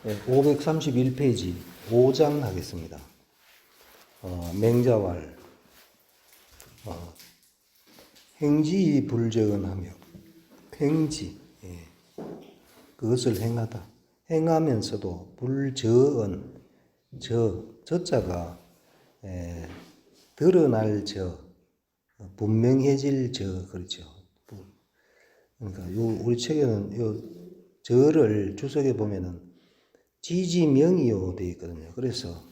531페이지 5장 하겠습니다. 맹자왈 행지 불저언하며 행지 그것을 행하다 행하면서도 불저언 저자가 드러날 분명해질 그렇죠. 그러니까 우리 책에는 요 저를 주석에 보면은 지지명이요 되어 있거든요. 그래서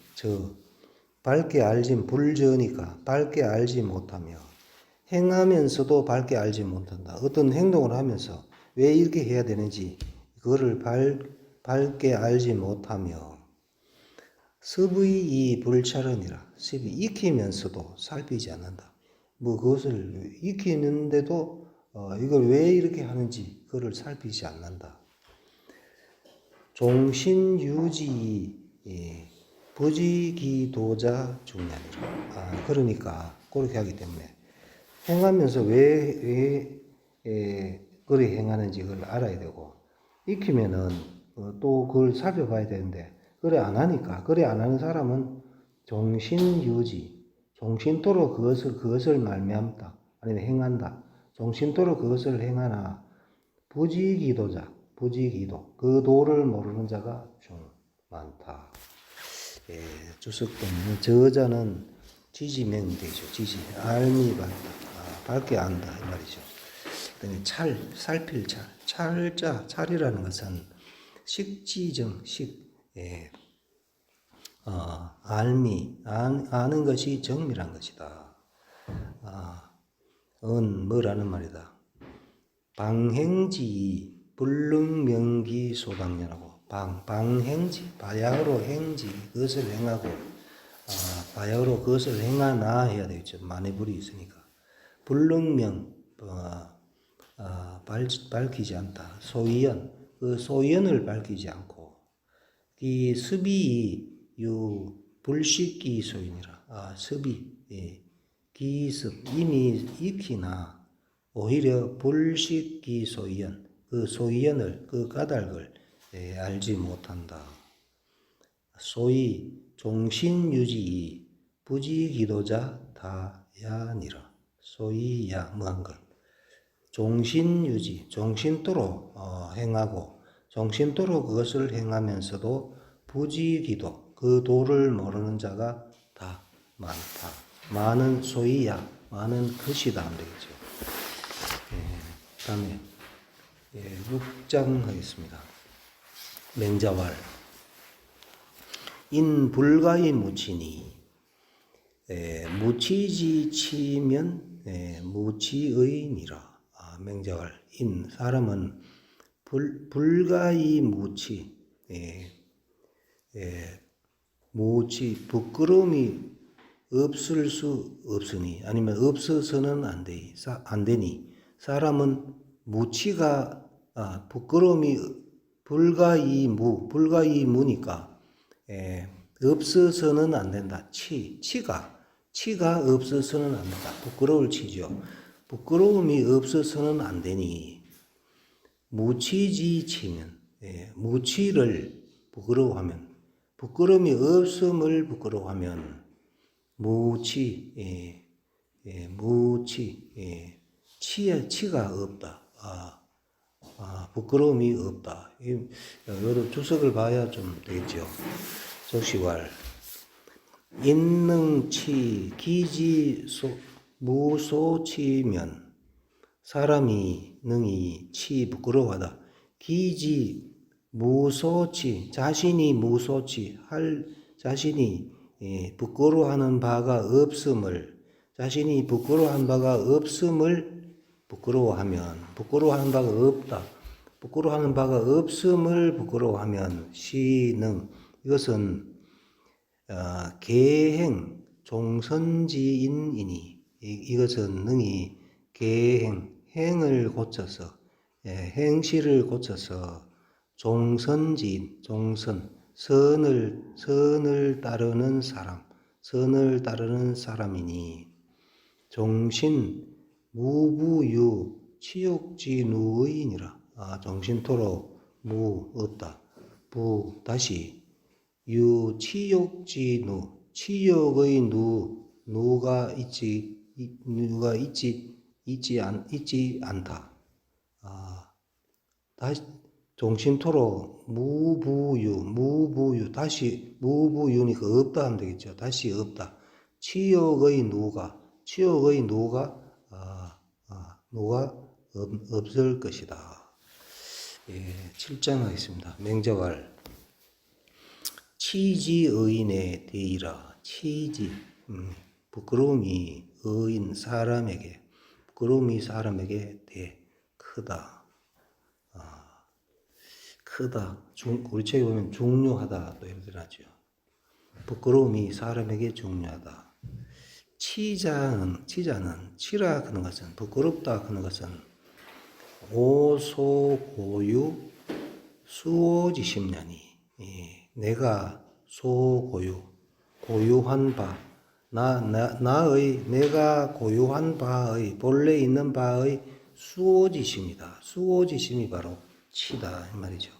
밝게 알지 불저니까 밝게 알지 못하며 행하면서도 밝게 알지 못한다. 어떤 행동을 하면서 왜 이렇게 해야 되는지 그거를 밝게 알지 못하며 습의 불찰언이라 습이 익히면서도 살피지 않는다. 그것을 익히는데도 이걸 왜 이렇게 하는지 그거를 살피지 않는다. 종신유지 부지기도자 중량이라. 그러니까 그렇게 하기 때문에 행하면서 왜 그렇게 행하는지 그걸 알아야 되고 익히면은 또 그걸 살펴봐야 되는데 그래 안 하니까 그래 안 하는 사람은 종신유지 종신토록 그것을 말미암다 아니면 행한다 종신토록 그것을 행하나 부지기도자 부지기도 그 도를 모르는 자가 좀 많다. 주석 때문에 저자는 지지명이 되죠. 지지 알미 밝다 밝게 안다 이 말이죠. 그다음에 살필 찰이라는 것은 식지정 알미 아는 것이 정밀한 것이다. 뭐라는 말이다. 방행지 불능명기 소방년하고 방행지 바야흐로 행지 그것을 행하고 바야흐로 그것을 행하나 해야 되겠죠. 만해불이 있으니까 불능명 밝히지 않다. 소위연 그 소위연을 밝히지 않고 이 습이 유 불식기 소인이라 습이 기습 이미 익히나 오히려 불식기 소위연 그 소위연을 그 까닭을 알지 못한다. 소위 종신유지 부지기도자 다야니라. 소위야 뭐한 것 종신유지 종신토록 행하고 종신토록 그것을 행하면서도 부지기도 그 도를 모르는 자가 다 많다. 많은 소위야 많은 것이다 하면 되겠죠. 다음에 6장 하겠습니다. 맹자왈 인불가의 무치니 무치지 치면 무치의니라. 맹자왈 사람은 불가의 무치 부끄러움이 없을 수 없으니 아니면 없어서는 안 되니 사람은 무치가 부끄러움이 불가의 무니까 없어서는 안 된다. 치가 없어서는 안 된다. 부끄러울 치죠. 부끄러움이 없어서는 안 되니 무치지 치면 무치를 부끄러워하면 부끄러움이 없음을 부끄러워하면 치가 없다. 부끄러움이 없다. 여러 주석을 봐야 좀 되겠죠. 조시왈 인능치 기지 무소치면 사람이 능히 부끄러워하다. 기지 무소치 자신이 무소치 할 자신이 부끄러워하는 바가 없음을 자신이 부끄러워한 바가 없음을 부끄러워하는 바가 없다. 부끄러워하는 바가 없음을 부끄러워하면 시능 이것은 계행 종선지인이니 이것은 능히 행을 고쳐서 행실을 고쳐서 종선지인 선을 따르는 사람이니 종신 무부유 치욕지누의니라. 정신토록 없다. 다시 유치욕지 치욕의 누가 있지 않다. 다시 종신토로 무부유 다시 무부유니까 없다 하면 되겠죠. 다시 없다. 치욕의 누가 없을 것이다. 예, 7장 하겠습니다. 맹자왈 치지의인에 대이라. 치지 부끄러움이 사람에게 대 크다. 크다. 우리 책에 보면 중요하다 또 이렇게 나죠. 부끄러움이 사람에게 중요하다. 치자는 치라 하는 것은 부끄럽다 하는 것은 오소고유 수오지심냐니. 내가 고유한 바 내가 고유한 바의 본래 있는 바의 수오지심이다. 수오지심이 바로 치다 이 말이죠.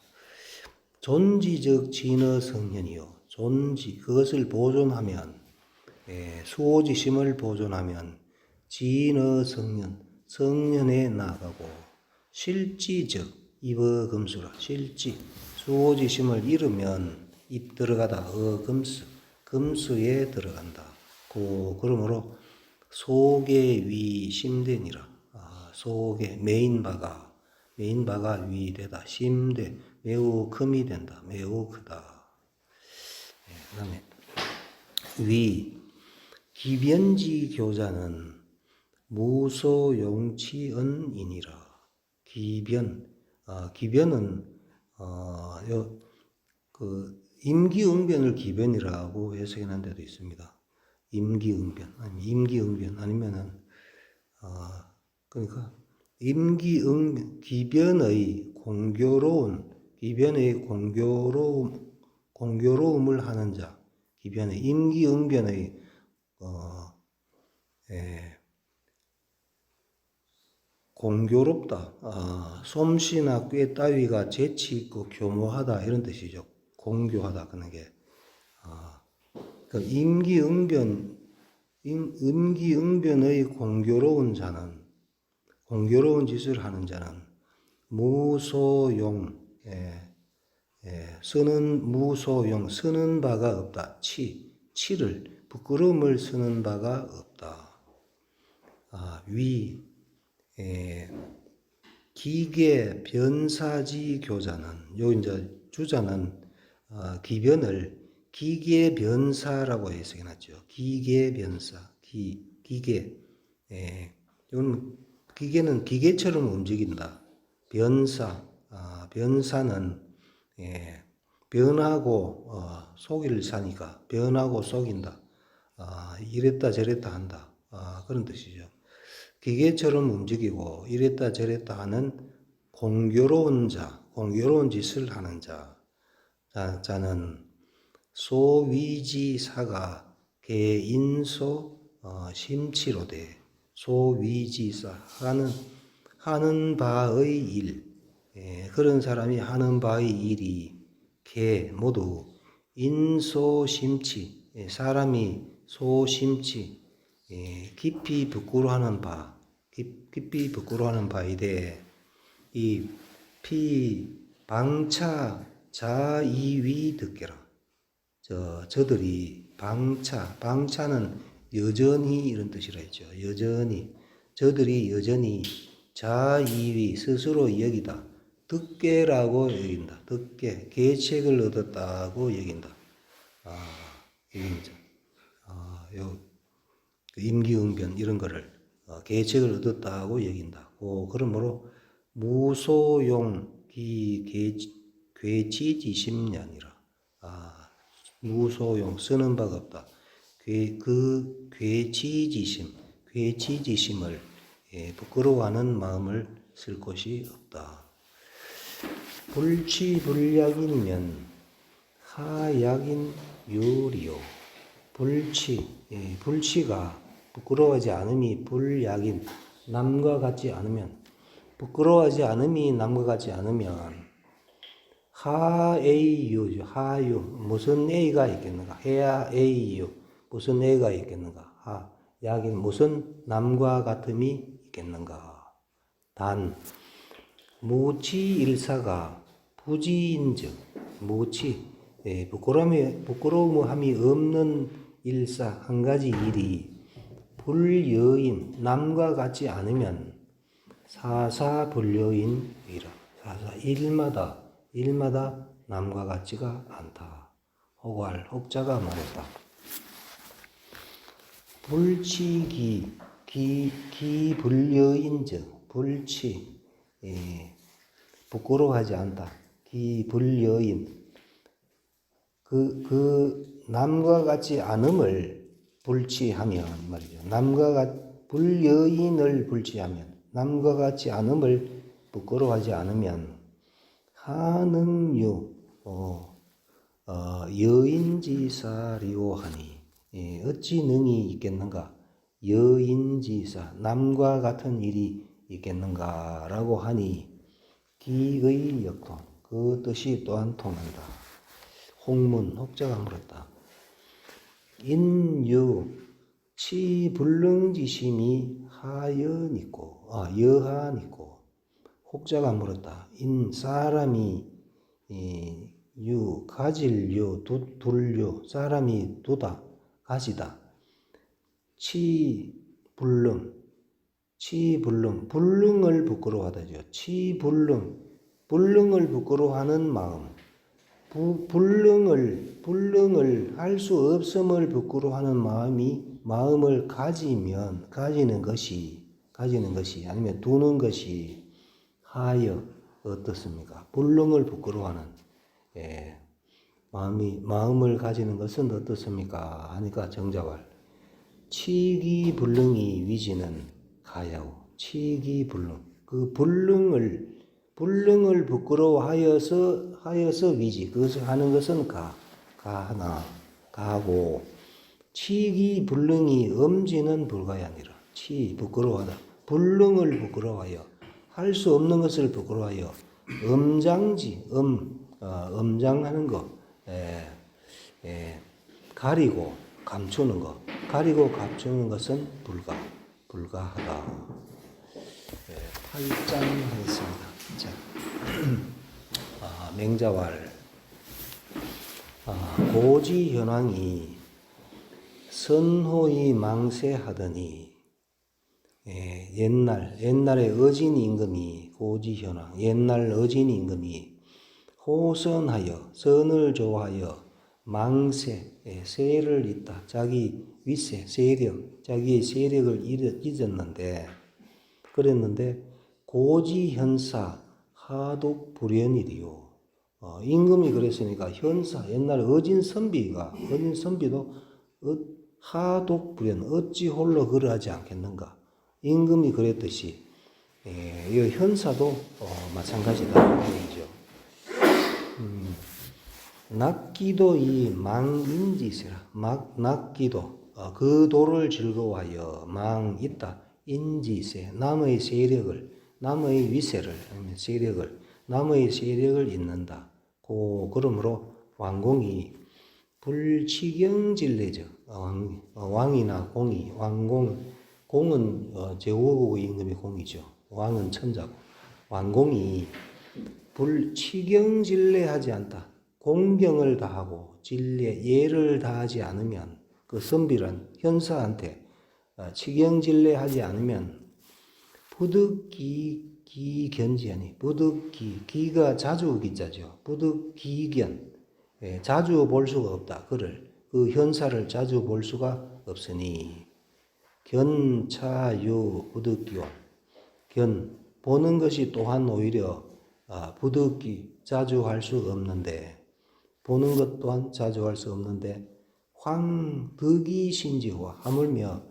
존지적 진어성현이요. 그것을 보존하면 수오지심을 보존하면 진어성현 성현에 나아가고 실지적 입어금수라. 실지 수오지심을 잃으면 입 들어가다 금수에 들어간다. 그러므로 속에 위 심되니라. 속에 메인 바가 위되다. 심되 매우 금이 된다. 매우 크다. 그 다음에 기변지 교자는 무소용치언이니라. 기변은 임기응변을 기변이라고 해석한 데도 있습니다. 임기응변 아니면은 그러니까 기변의 공교로움을 하는 자, 임기응변의 공교롭다. 솜씨나 꾀 따위가 재치 있고 교모하다 이런 뜻이죠. 공교하다 그런 게. 임기응변의 공교로운 짓을 하는 자는 무소용, 쓰는 바가 없다. 부끄러움을 쓰는 바가 없다. 기계 변사지 교자는 이제 주자는 기변을 기계 변사라고 해석해놨죠. 기계 변사, 기계. 이건 기계는 기계처럼 움직인다. 변사는 변하고 속이를 사니까 변하고 속인다. 이랬다 저랬다 한다. 그런 뜻이죠. 기계처럼 움직이고 이랬다 저랬다 하는 공교로운 짓을 하는 자는 소위지사가 개인소 심치로되. 소위지사 하는 바의 일. 그런 사람이 하는 바의 일이 모두 인소심치. 사람이 소심치. 깊이 부끄러워하는 바이되 이 방차 자이위 듣게라. 저들이 방차는 여전히 이런 뜻이라 했죠. 저들이 여전히 자이위 스스로 여기다. 듣게라고 여긴다. 계책을 얻었다고 여긴다. 여긴다. 임기응변 이런 거를 계책을 얻었다고 여긴다. 그러므로 무소용 괴치지심냐니라. 무소용 쓰는 바가 없다. 괴치지심을 부끄러워하는 마음을 쓸 것이 없다. 불치불약이면 하약인 유리요. 불치가 부끄러워하지 않음이 불약인 부끄러워하지 않음이 남과 같지 않으면 하에이유죠. 하유. 무슨 A가 있겠는가? 해야 A유. 무슨 A가 있겠는가? 여기 무슨 남과 같음이 있겠는가? 단, 무치일사가 부지인즉, 부끄러움함이 없는 일사, 한 가지 일이 불여인, 남과 같지 않으면 사사불여인이라. 일마다 남과 같지가 않다. 혹자가 말했다. 불치기, 기불여인즉, 부끄러워하지 않다. 기불여인, 남과 같지 않음을 불치하면 말이죠. 불여인을 불치하면, 남과 같지 않음을 부끄러워하지 않으면, 하능유, 여인지사리오하니, 어찌 능이 있겠는가? 여인지사, 남과 같은 일이 있겠는가? 라고 하니, 기의 역통, 그 뜻이 또한 통한다. 혹자가 물었다. 인유, 치불능지심이 여하니고, 혹자가 물었다. 사람이 가질유, 둘유, 사람이 두다, 가지다. 불능을 부끄러워하다죠. 불능을 부끄러워하는 마음. 불능을 할 수 없음을 부끄러워하는 마음을 가지는 것이 아니면 두는 것이 하여 어떻습니까? 불능을 부끄러워하는 마음을 가지는 것은 어떻습니까? 하니까 정자왈 치기불능이 위지는 가야오. 치기불능, 그 불능을 부끄러워하여서 위지, 그것을 하는 것은 가고, 치기불능이 엄지는 불가야니라. 부끄러워하다. 불능을 부끄러워하여, 할 수 없는 것을 부끄러워하여, 엄장하는 거, 가리고 감추는 것은 불가하다. 8장 하겠습니다. 자, 맹자왈, 고지현왕이 선호의 망세하더니, 옛날에 어진 임금이, 고지현왕, 옛날 어진 임금이 호선하여, 선을 좋아하여 세를 잇다. 자기 위세, 자기의 세력을 잊었는데, 고지현사 하독불연이리요. 임금이 그랬으니까 옛날 어진 선비도 하독불연, 어찌 홀로 그러하지 않겠는가. 임금이 그랬듯이 이 현사도 마찬가지다. 얘기죠. 낙기도 이 망인지세라. 낙기도 그 도를 즐거워하여 있다. 인지세, 남의 위세를, 남의 세력을 잇는다. 그러므로 왕공이 불치경질례죠. 왕이나 공은 제후국의 임금이 공이죠. 왕은 천자고, 왕공이 불치경질례하지 않다. 공경을 다하고 예를 다하지 않으면, 그 선비란 현사한테 치경질례하지 않으면 부득기견지하니, 기가 자주 기자죠. 부득기견, 자주 볼 수가 없다. 그 현사를 자주 볼 수가 없으니, 견차유 부득기원, 보는 것이 또한 오히려 자주 할 수 없는데, 보는 것 또한 자주 할 수 없는데, 득이신지와 하물며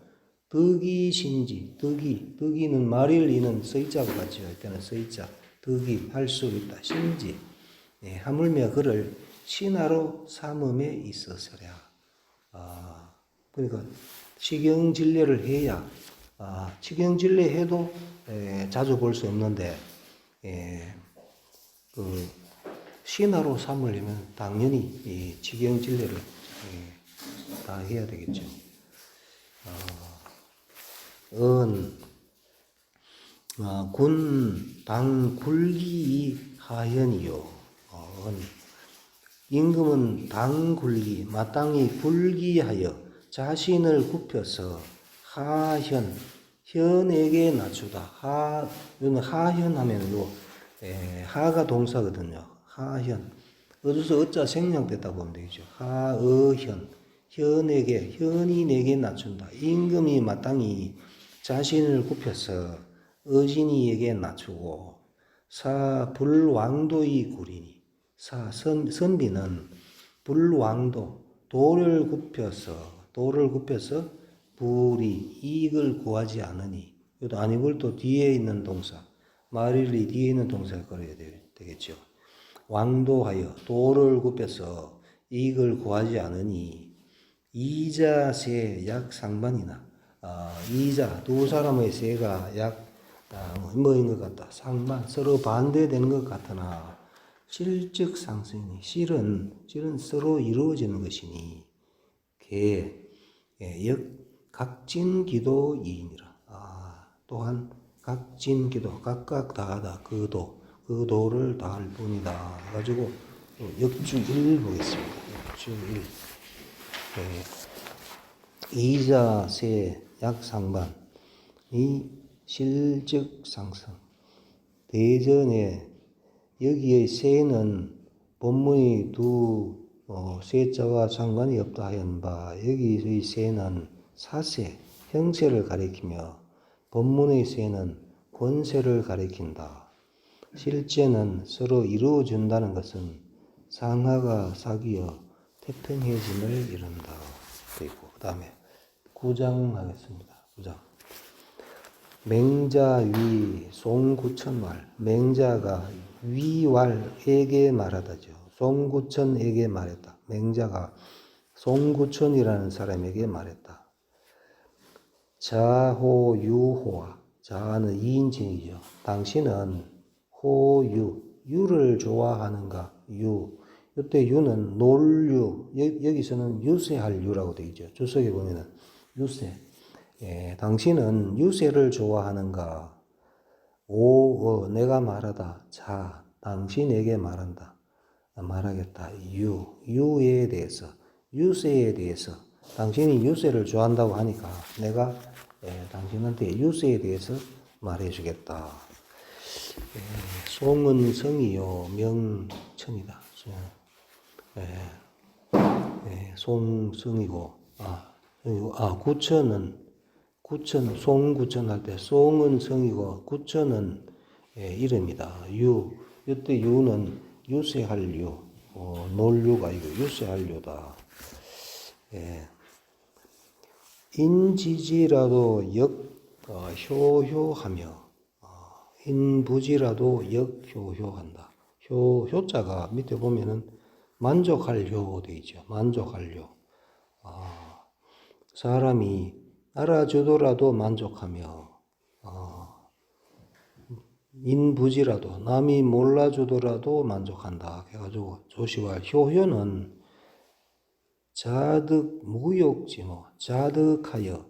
득이는 말을 이는 서이자가 같죠. 이때는 서이자, 득이 할 수 있다. 신지, 하물며 그를 신하로 삼음에 있어서랴. 그러니까 치경진례를 해야, 치경진례 해도 자주 볼 수 없는데, 신하로 삼으려면 당연히 이 직영진례를 다 해야 되겠죠. 군, 당, 굴기 하현이요. 임금은 당 굴기, 마땅히 굴기하여 자신을 굽혀서 하현, 현에게 낮추다. 이거는 하현 하면 하가 동사거든요. 하현. 어디서 어자 생략됐다고 보면 되겠죠. 하어현. 현인에게 낮춘다. 임금이 마땅히 자신을 굽혀서 어진이에게 낮추고, 불왕도의 구리니. 선비는 불왕도, 도를 굽혀서 불이 이익을 구하지 않으니. 이것도 아니고 또 뒤에 있는 동사, 마릴리 뒤에 있는 동사가 걸어야 되겠죠. 왕도하여, 도를 굽혀서 이익을 구하지 않으니, 이자 세 약 상반이나, 이자 두 사람의 세가 약 뭐인 것 같다. 상반, 서로 반대되는 것 같으나 실적 상승이니, 실은 서로 이루어지는 것이니 각진기도 이인이라. 또한 각진기도 각각 다하다. 그 도를 다할 뿐이다. 가지고 역주 1 보겠습니다. 역주 1. 이자 세 약 상반, 이 실적 상승. 대전에 여기의 세는 본문이 두 세자와 상관이 없다 하였는 바, 여기의 세는 사세, 형세를 가리키며 본문의 세는 권세를 가리킨다. 실제는 서로 이루어준다는 것은 상하가 사귀어 태평해짐을 이룬다. 그리고 그 다음에 9장 하겠습니다. 9장. 맹자위 송구천왈. 맹자가 위왈에게 말하다죠. 송구천에게 말했다. 맹자가 송구천이라는 사람에게 말했다. 자호유호와. 자는 2인칭이죠. 당신은 유를 좋아하는가? 이때 유는 놀유, 여기서는 유세할 유라고 되어 있죠. 주석에 보면은 유세. 당신은 유세를 좋아하는가? 내가 말하다. 자, 당신에게 말한다. 말하겠다. 유에 대해서, 유세에 대해서. 당신이 유세를 좋아한다고 하니까 내가 당신한테 유세에 대해서 말해주겠다. 송은 성이요 명천이다. 송성이고, 구천, 송구천 할 때 송은 성이고 구천은 이름이다. 이때 유는 유세할 유, 놀유가 아니고 유세할 유다. 인지지라도 효효하며, 인부지라도 효효한다. 효자가 밑에 보면은 만족할 효 되죠. 만족할 효. 사람이 알아주더라도 만족하며, 인부지라도 남이 몰라주더라도 만족한다. 해가지고 조시와 효효는 무욕지모, 자득하여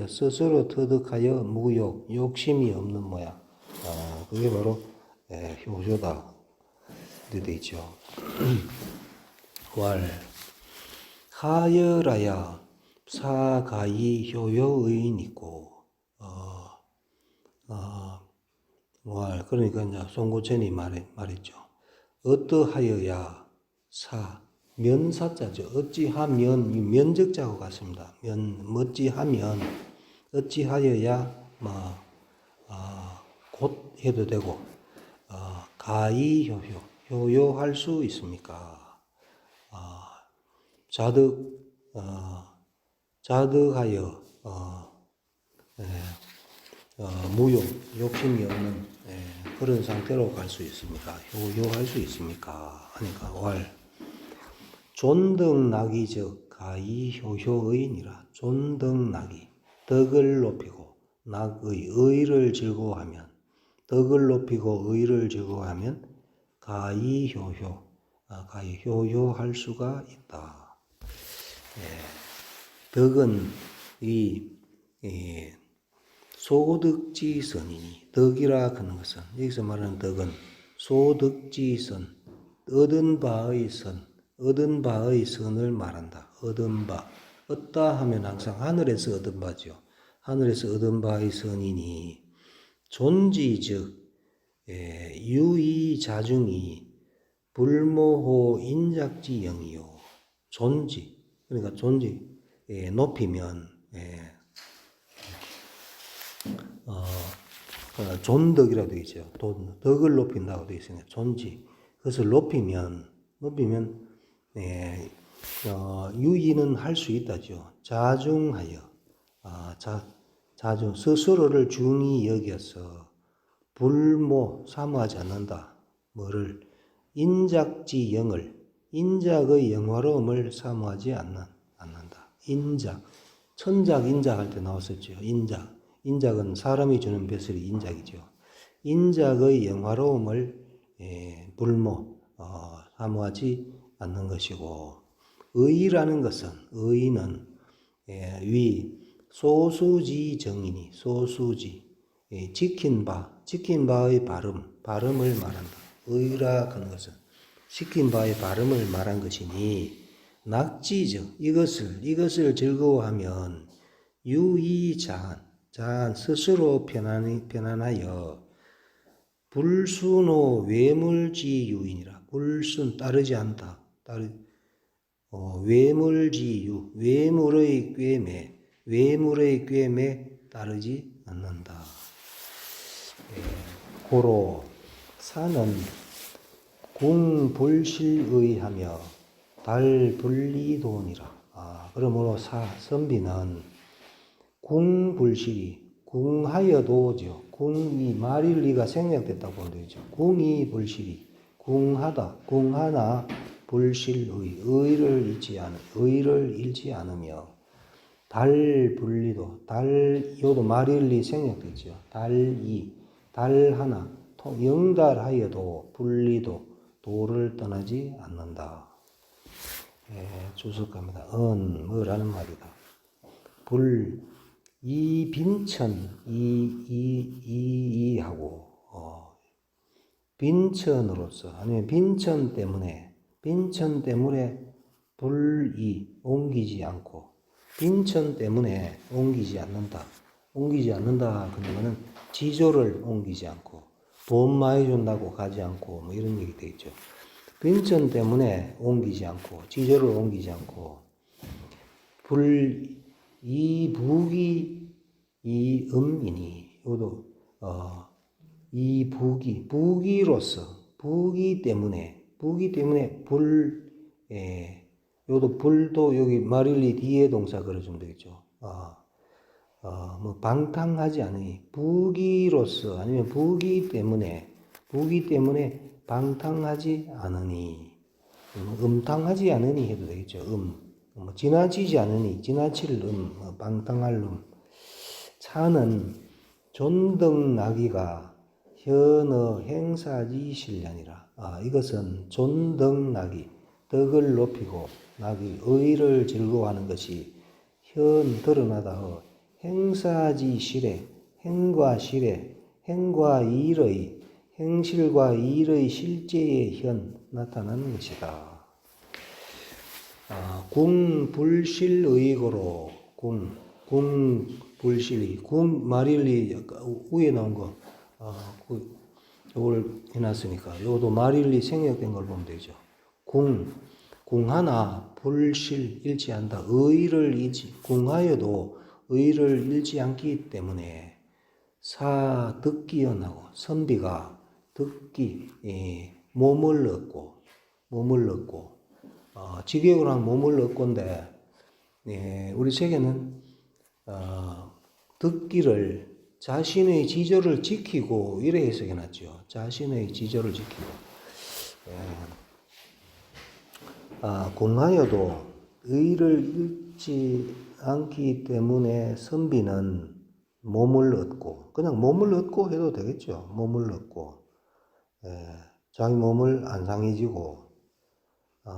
스스로 터득하여 무욕, 욕심이 없는 모양. 그게 바로 효조다. 되어 있죠. 하여라야 사가이 효여의인 있고, 그러니까 이제 송구천이 말했죠. 어떠하여야 면사자죠. 어찌하면, 면적자하고 같습니다. 어찌하여야 곧 해도 되고, 가히 효효할 수 있습니까? 자득하여, 무용, 욕심이 없는 그런 상태로 갈 수 있습니까? 효효할 수 있습니까? 하니까 존덕나기 즉 가히 효효의니라. 존덕나기, 덕을 높이고 의를 즐거워하면, 덕을 높이고 의를 즐거워하면 가이효효, 가이효효할 수가 있다. 덕은 소득지선이니, 덕이라 하는 것은, 여기서 말하는 덕은 소득지선, 얻은 바의 선을 말한다. 얻은 바. 얻다 하면 항상 하늘에서 얻은 바죠. 하늘에서 얻은 바의 선이니, 존지 즉 유의자중이 불모호 인작지영이요. 존지, 그러니까 존지 높이면 존덕이라고 되어 있죠. 덕을 높인다고 되어 있으니까 존지. 그것을 높이면 유의는 할 수 있다죠. 자중하여, 자중, 스스로를 중히 여겨서 불모, 사모하지 않는다. 뭐를? 인작지영을, 인작의 영화로움을 사모하지 않는다. 인작, 천작, 인작 할 때 나왔었죠. 인작은 사람이 주는 벼슬이 인작이죠. 인작의 영화로움을 불모, 사모하지 않는 것이고, 의라는 것은, 의는 소수지 정이니, 소수지, 지킨 바의 발음을 말한다. 의라 하는 것은 지킨 바의 발음을 말한 것이니, 낙지적, 이것을 즐거워하면 유의자한, 스스로 편안하여 불순호 외물지유이니라. 불순, 따르지 않다. 외물지유, 외물의 꿰매 따르지 않는다. 고로 산은 궁불실의하며 달불리도니라. 그러므로 선비는 궁불실이, 궁하여도죠. 궁이 마릴리가 생략됐다고 보면 되죠. 궁이 불실이, 궁하나 불실의, 의를 잃지 않으며 달불리도, 요도 마릴리 생략됐죠. 달하나, 영달하여도 불리도, 도를 떠나지 않는다. 주석합니다. 뭐라는 말이다. 빈천, 하고, 빈천으로서, 아니면 빈천 때문에 옮기지 않고, 빈천 때문에 옮기지 않는다. 그러면은 지조를 옮기지 않고, 돈 많이 준다고 가지 않고, 뭐 이런 얘기 되겠죠. 빈천 때문에 옮기지 않고, 지조를 옮기지 않고, 북이 음이니, 이것도 북이 때문에 요도 불도 여기 마릴리 뒤에 동사 걸어주면 되겠죠. 방탕하지 않으니, 북이로서, 아니면 북이 때문에 방탕하지 않으니, 음탕하지 않으니 해도 되겠죠. 지나치지 않으니, 지나칠 방탕할 차는 존덕나기가 현어 행사지 실련이라. 이것은 존덕나기, 덕을 높이고 나기, 의를 즐거워하는 것이 드러나다. 행사지 실에, 행과 일의, 행실과 일의 실제의 나타나는 것이다. 궁불실의고로, 궁불실의, 마릴리 위에 나온 거, 이걸 해놨으니까 이것도 마릴리 생략된 걸 보면 되죠. 궁하나 불실 잃지 않다. 궁하여도 의를 잃지 않기 때문에 듣기연하고, 선비가 몸을 얻고, 직역으로 하면 몸을 얻고인데, 우리 책에는 듣기를 자신의 지조를 지키고 이래 해석해놨죠. 자신의 지조를 지키고. 궁하여도 의를 잃지 않기 때문에 선비는 몸을 얻고, 그냥 몸을 얻고 해도 되겠죠. 몸을 얻고, 자기 몸을 안 상해지고, 그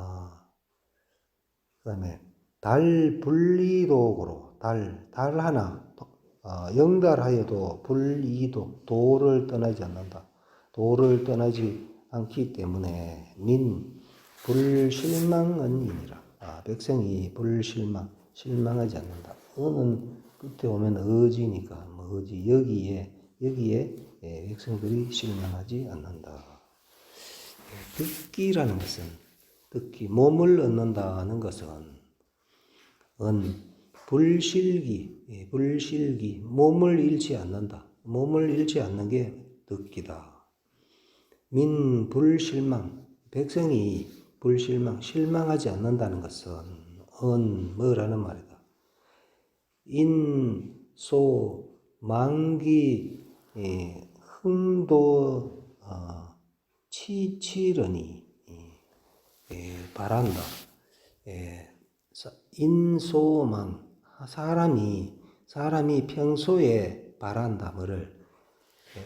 다음에 달 불이도고로, 달 하나, 영달하여도 불이도, 도를 떠나지 않는다. 도를 떠나지 않기 때문에 불실망은이니라. 백성이 실망하지 않는다. 어는 끝에 오면 어지니까, 어지, 여기에 백성들이 실망하지 않는다. 듣기라는 것은, 듣기, 몸을 얻는다는 것은, 불실기, 몸을 잃지 않는다. 몸을 잃지 않는 게 듣기다. 불실망, 백성이 실망하지 않는다는 것은, 뭐라는 말이다. 만기, 흥도, 치치러니, 바란다. 인소망, 사람이 평소에 바란다. 뭐를?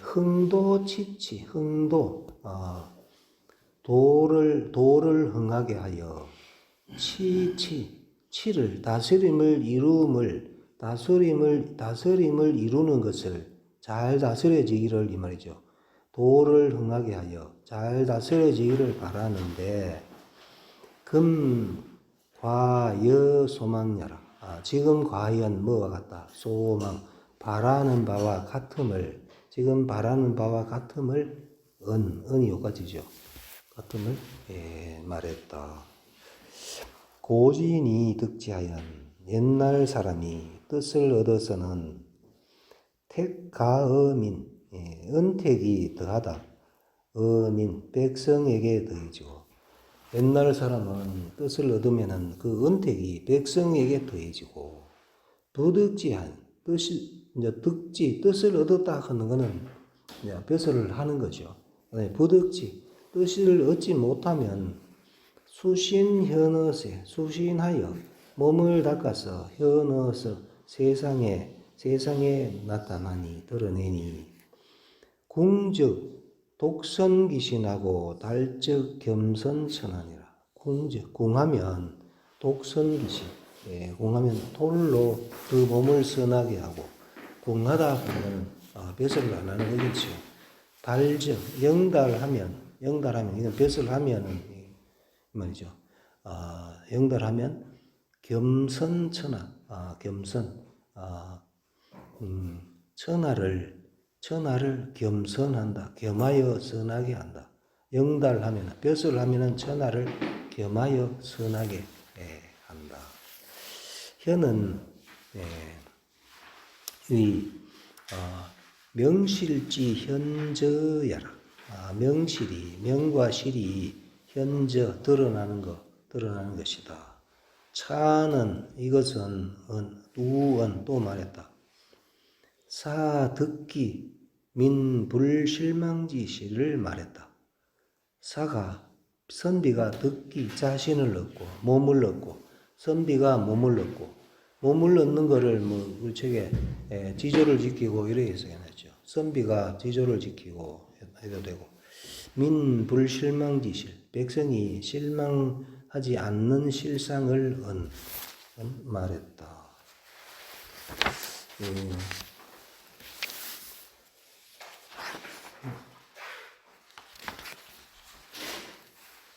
흥도치치, 도를 흥하게 하여, 치를, 다스림을 이루는 것을 잘 다스려지기를, 이 말이죠. 도를 흥하게 하여 잘 다스려지기를 바라는데, 과여 소망야라. 지금 과연 뭐와 같다? 소망, 바라는 바와 같음을, 지금 바라는 바와 같음을, 은이 요까지죠. 같음을 말했다. 고진이 득지하연, 옛날 사람이 뜻을 얻어서는 택가어민, 은택이 더하다. 어민, 백성에게 더해지고, 옛날 사람은 뜻을 얻으면은 그 은택이 백성에게 더해지고, 부득지한, 뜻을 얻었다 하는 거는 벼슬을 하는 거죠. 뜻을 얻지 못하면 수신하여 몸을 닦아서 현어서 세상에 나타나니, 드러내니, 궁적 독선귀신하고 달적 겸선천하니라. 궁하면 독선귀신, 궁하면 돌로 그 몸을 선하게 하고, 궁하다 하면 벼슬을 안 하는 거겠죠. 달적, 영달하면 이건 벼슬 하면은 말이죠. 영달하면 겸선천하, 천하를 겸선한다. 겸하여 선하게 한다. 영달하면, 벼슬 하면은 천하를 겸하여 선하게 한다. 현은 명실지 현저야라. 명과 실이 현저, 드러나는 것이다. 차는, 이것은 우언, 또 말했다. 듣기, 불실망지시를 말했다. 선비가 듣기, 자신을 얻고, 몸을 얻고, 선비가 몸을 얻고, 몸을 얻는 거를 우리 책에 지조를 지키고 이렇게 해석해놨죠. 선비가 지조를 지키고 해도 되고, 불실망지실, 백성이 실망하지 않는 실상을 말했다.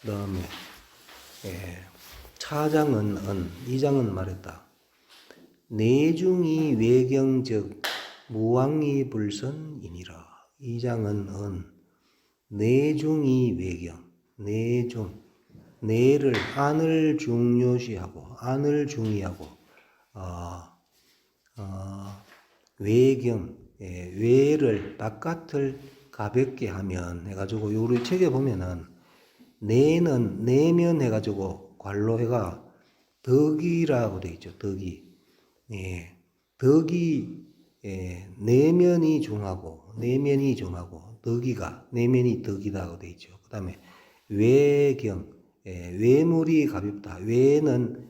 그 다음에 차장은 이장은 말했다. 내중이 외경적 무왕이 불선이니라. 이장은 내중이 외경, 안을 중요시하고, 안을 중요하고, 외경, 외를, 바깥을 가볍게 하면 해가지고, 우리 책에 보면은, 내면 해가지고, 관로해가, 덕이라고 되어 있죠, 덕이. 덕이, 내면이 중하고, 내면이 덕이라고 되어 있죠. 그 다음에, 외경, 외물이 가볍다. 외는,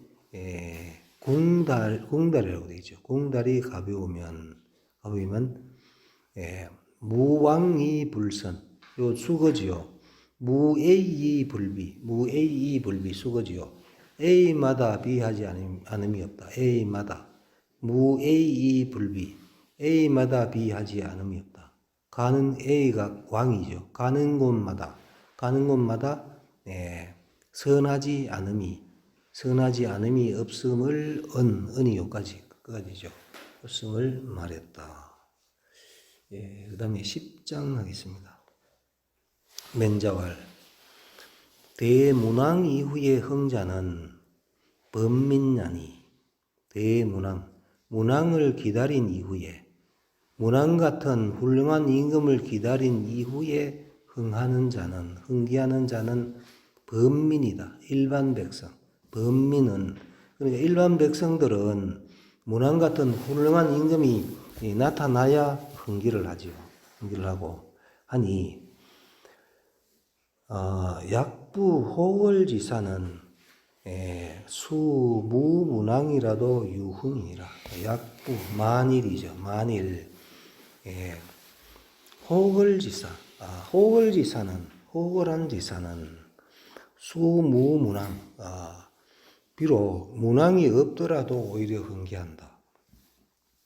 궁달이라고 되어 있죠. 궁달이 가벼우면, 무왕이 불선. 요 수거지요. 무A이 불비 수거지요. A마다 B하지 않음이 없다. A마다 무A이 불비 A마다 B하지 않음이 없다. 가는 A가 왕이죠. 가는 곳마다 선하지 않음이 없음을 은이 여기까지죠. 없음을 말했다. 예, 그 다음에 10장 하겠습니다. 맹자왈 대문왕 이후의 흥자는 범민나니 문왕을 기다린 이후에 문왕 같은 훌륭한 임금을 기다린 이후에 흥기하는 자는 범민이다. 일반 백성. 범민은 그러니까 일반 백성들은 문왕 같은 훌륭한 임금이 나타나야 흥기를 하지요. 흥기를 하고 하니 약부 호걸지사는 수무문왕이라도 유흥이라. 약부 만일이죠. 만일 호걸한 지사는 수무문왕 비록 문왕이 없더라도 오히려 흥기한다.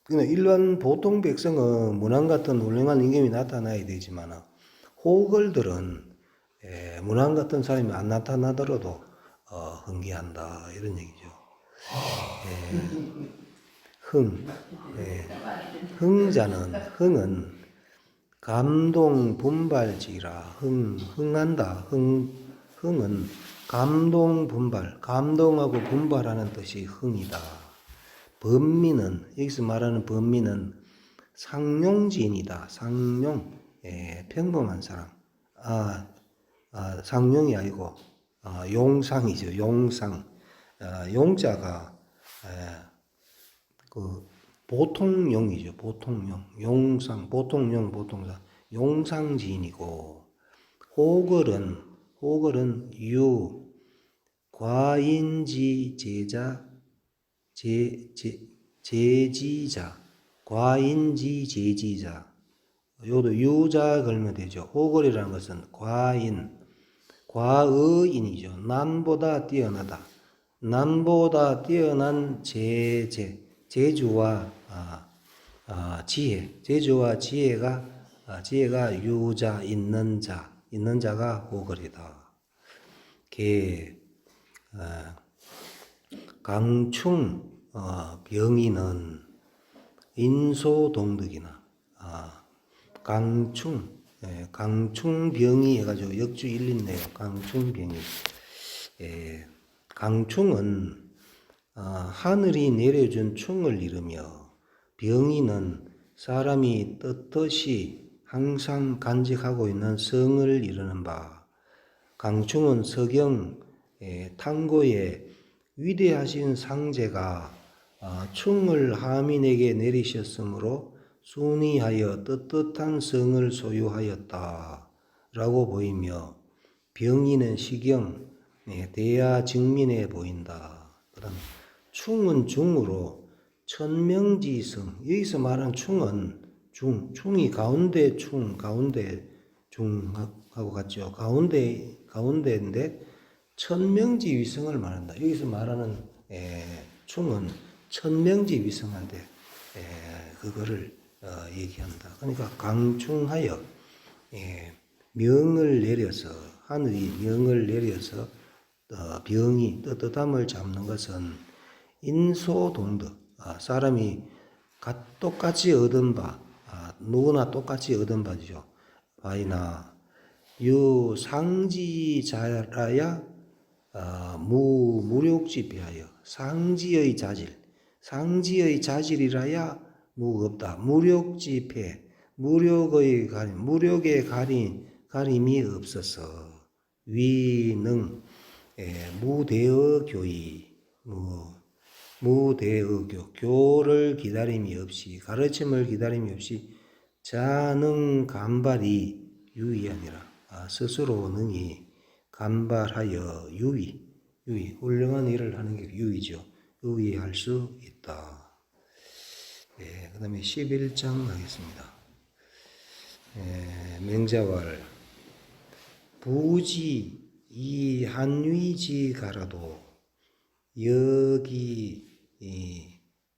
그러니까 일반 보통 백성은 문왕 같은 훌륭한 임금이 나타나야 되지만 호걸들은 문왕 같은 사람이 안 나타나더라도 흥기한다 이런 얘기죠. 흥은 감동 분발지라. 흥한다. 흥은 감동 분발, 감동하고 분발하는 뜻이 흥이다. 범민은 여기서 말하는 범민은 상용지인이다. 상용, 평범한 사람. 상용이 아니고 용상이죠. 용상. 용자가 그 보통용이죠. 보통용. 용상, 보통용, 보통사. 용상지인이고 호걸은 과인지 제지자. 과인지 제지자. 요도 유자 걸면 되죠. 호걸이라는 것은 과의인이죠. 남보다 뛰어나다. 남보다 뛰어난 재주와 지혜. 재주와 지혜가 유자, 있는 자가 호걸이다. 강충 병이는 인소동득이나 강충병이 해가지고 역주 일린네요. 강충병이. 강충은 하늘이 내려준 충을 이루며 병이는 사람이 떳떳이 항상 간직하고 있는 성을 이루는 바. 강충은 서경 탕고의 위대하신 상제가 충을 하민에게 내리셨으므로 순이하여 떳떳한 성을 소유하였다 라고 보이며 병이는 시경 대야 증민해 보인다. 그 다음 충은 중으로 천명지성. 여기서 말하는 충은 충이 가운데 중하고 같죠. 가운데인데 천명지 위성을 말한다. 여기서 말하는 충은 천명지 위성한데 그거를 얘기한다. 그러니까 강충하여 명을 내려서 하늘이 명을 내려서 병이 떳떳함을 잡는 것은 인소동득. 사람이 똑같이 얻은 바, 누구나 똑같이 얻은 바죠. 바이나 유상지자라야 무력지피하여. 상지의 자질이라야 무없다. 무력지폐, 무력의 가림이 없어서 위능 무대의 교의, 무대의 교를 기다림이 없이, 가르침을 기다림이 없이 자능 간발이 유의하니라. 스스로 능히 간발하여 유의, 훌륭한 일을 하는 게 유의죠. 유의할 수 있다. 그 다음에 11장 하겠습니다. 맹자왈 부지 이 한위지 가라도 여기 이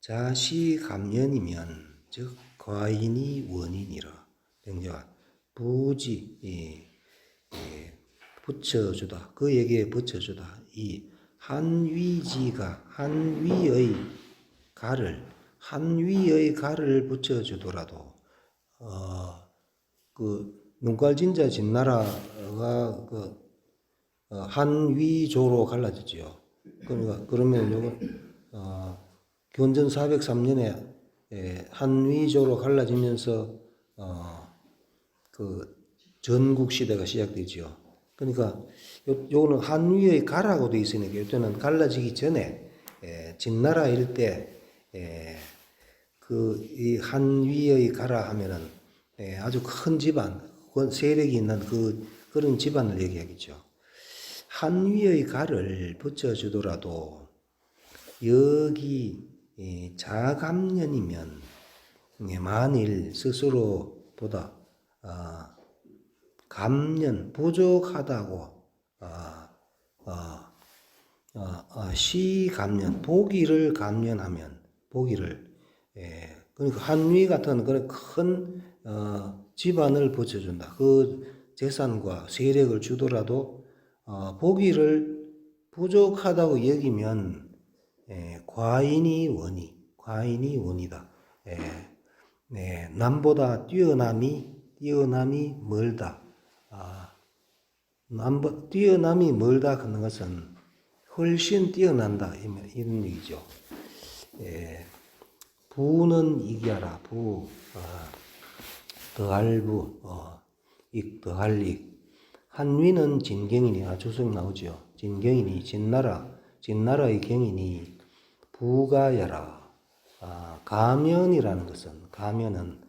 자시감연이면 즉 과인이 원인이라. 병자가 부지 붙여주다. 그에게 붙여주다. 이 한위지가 한위의 가를 붙여주더라도 그 눈깔진자 진나라가 그 한위조로 갈라지지요. 그러니까 그러면 요거 견전 403년에 한위조로 갈라지면서 그 전국 시대가 시작되지요. 그러니까 요거는 한위의 가라고 돼 있으니까 이때는 갈라지기 전에 진나라일 때 그 이 한위의 가라 하면은 아주 큰 집안, 세력이 있는 그런 집안을 얘기하겠죠. 한위의 가를 붙여주더라도 여기 자감년이면 만일 스스로보다 감년 부족하다고 시감년 보기를 감년하면 보기를 그러니까 한위 같은 그런 큰 집안을 붙여준다. 그 재산과 세력을 주더라도 보기를 부족하다고 여기면 과인이 원이다. 남보다 뛰어남이 멀다. 뛰어남이 멀다 하는 것은 훨씬 뛰어난다 이런 얘기죠. 부는 이기하라. 더할부 더할익. 한위는 진경이니 주석 나오죠. 진경이니 진나라의 경이니 부가야라. 가면이라는 것은 가면은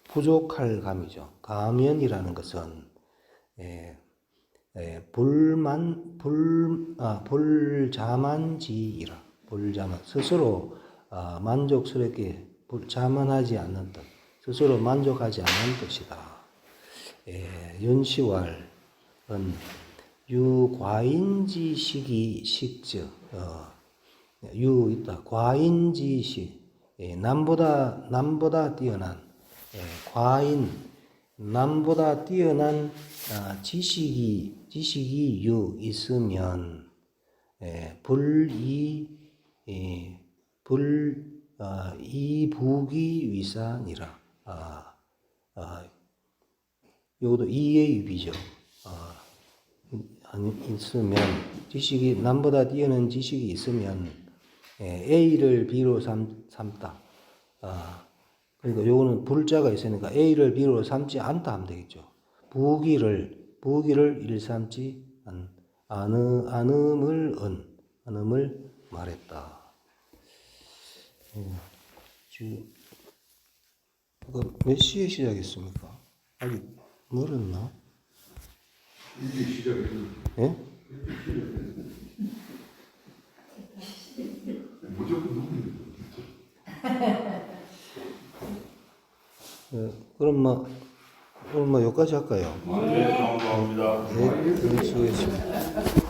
부족할 감이죠. 가면이라는 것은 불자만지이라. 불자만 스스로 만족스럽게 자만하지 않는 뜻, 스스로 만족하지 않는 뜻이다. 연시왈은 유과인지식이 식즉 유 있다. 과인지식 남보다 뛰어난 과인 남보다 뛰어난 지식이 유 있으면 이북이 위산이라. 요것도 이의 유비죠. 있으면 지식이 남보다 뛰어난 지식이 있으면 A를 B로 삼다. 그러니까 요거는 불자가 있으니까 A를 B로 삼지 않다 하면 되겠죠. 부기를 일삼지 않음을 말했다. 지금 몇 시에 시작했습니까? 아직 멀었나? 이제 시작했는데. 예? 무조건 녹음이 그럼 오늘 여기까지 할까요? 네, 감사합니다. 네, 수고했습니다.